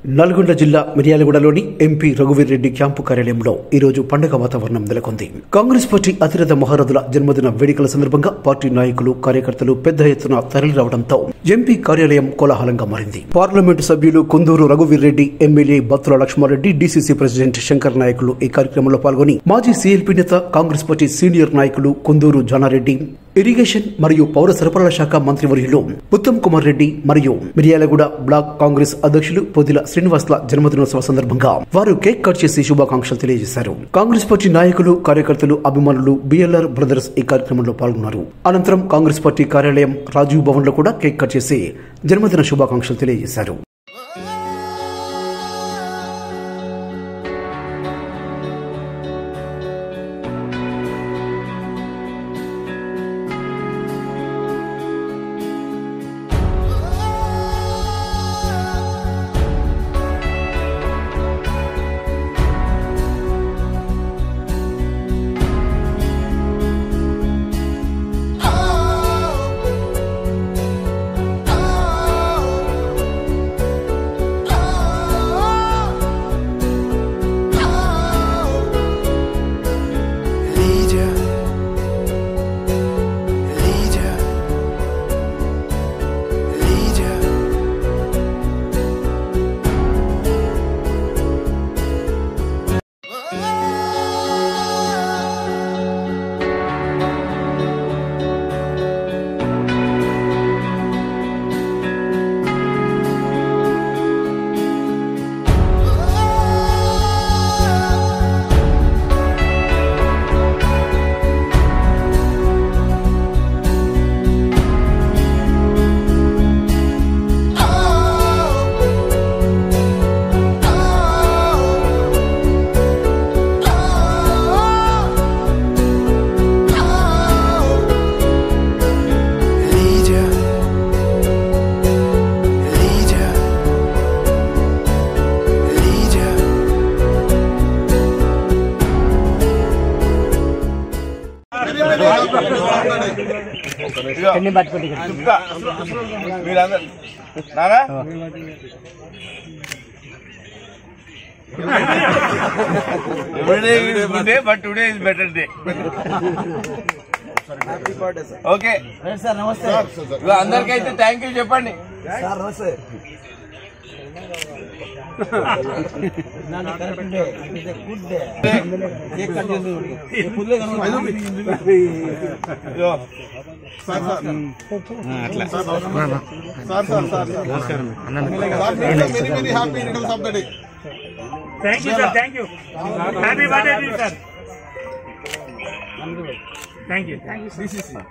నల్గొండ జిల్లా మిర్యాలగూడలోని MP రఘువీర్ Reddy camp కార్యాలయంలో ఈ రోజు పండుగ వాతావరణం నెలకొంది. కాంగ్రెస్ పార్టీ అతిరథ మహారథుల జన్మదిన వేడుకల సందర్భంగా పార్టీ నాయకులు కార్యకర్తలు పెద్ద ఎత్తున తరలిరావడంతో ఎంపీ కార్యాలయం కోలాహలంగా మారింది. పార్లమెంటు సభ్యులు Kunduru రఘువీర్ Reddy, MLA Battula Lakshma Reddy, DCC president Shankar నాయకులు ఈ కార్యక్రమంలో పాల్గొని మాజీ సీఎల్పీ నేత, కాంగ్రెస్ పార్టీ సీనియర్ నాయకులు కుందూరు జానారెడ్డి, ఇరిగేషన్ మరియు పౌర సరఫరాల శాఖ మంత్రివర్యులు ఉత్తమ్ కుమార్ రెడ్డి మరియు మిర్యాలగూడ బ్లాక్ కాంగ్రెస్ అధ్యక్షులు పొదిల శ్రీనివాస్ల జన్మదినోత్సవ సందర్భంగా వారు కేక్ కట్ చేసి శుభాకాంక్షలు తెలియజేశారు. కాంగ్రెస్ పార్టీ నాయకులు, కార్యకర్తలు, అభిమానులు, బిఎల్ఆర్ బ్రదర్స్ ఈ కార్యక్రమంలో పాల్గొన్నారు. అనంతరం కాంగ్రెస్ పార్టీ కార్యాలయం రాజీవ్ భవన్ లో కూడా కేక్ కట్ చేసి జన్మదిన శుభాకాంక్షలు తెలియజేశారు. Every day is good day, but today is better day. Happy birthday, sir. Okay. Right, sir. Namaste. అందరికైతే థ్యాంక్ యూ చెప్పండి. Sir, namaste. Correct day. It is a good day. Cake cut చేసి full గా అట్లా sir very happy returns of the day. Thank you, sir. Thank you. Happy birthday to you, sir. Thank you. Thank you, sir.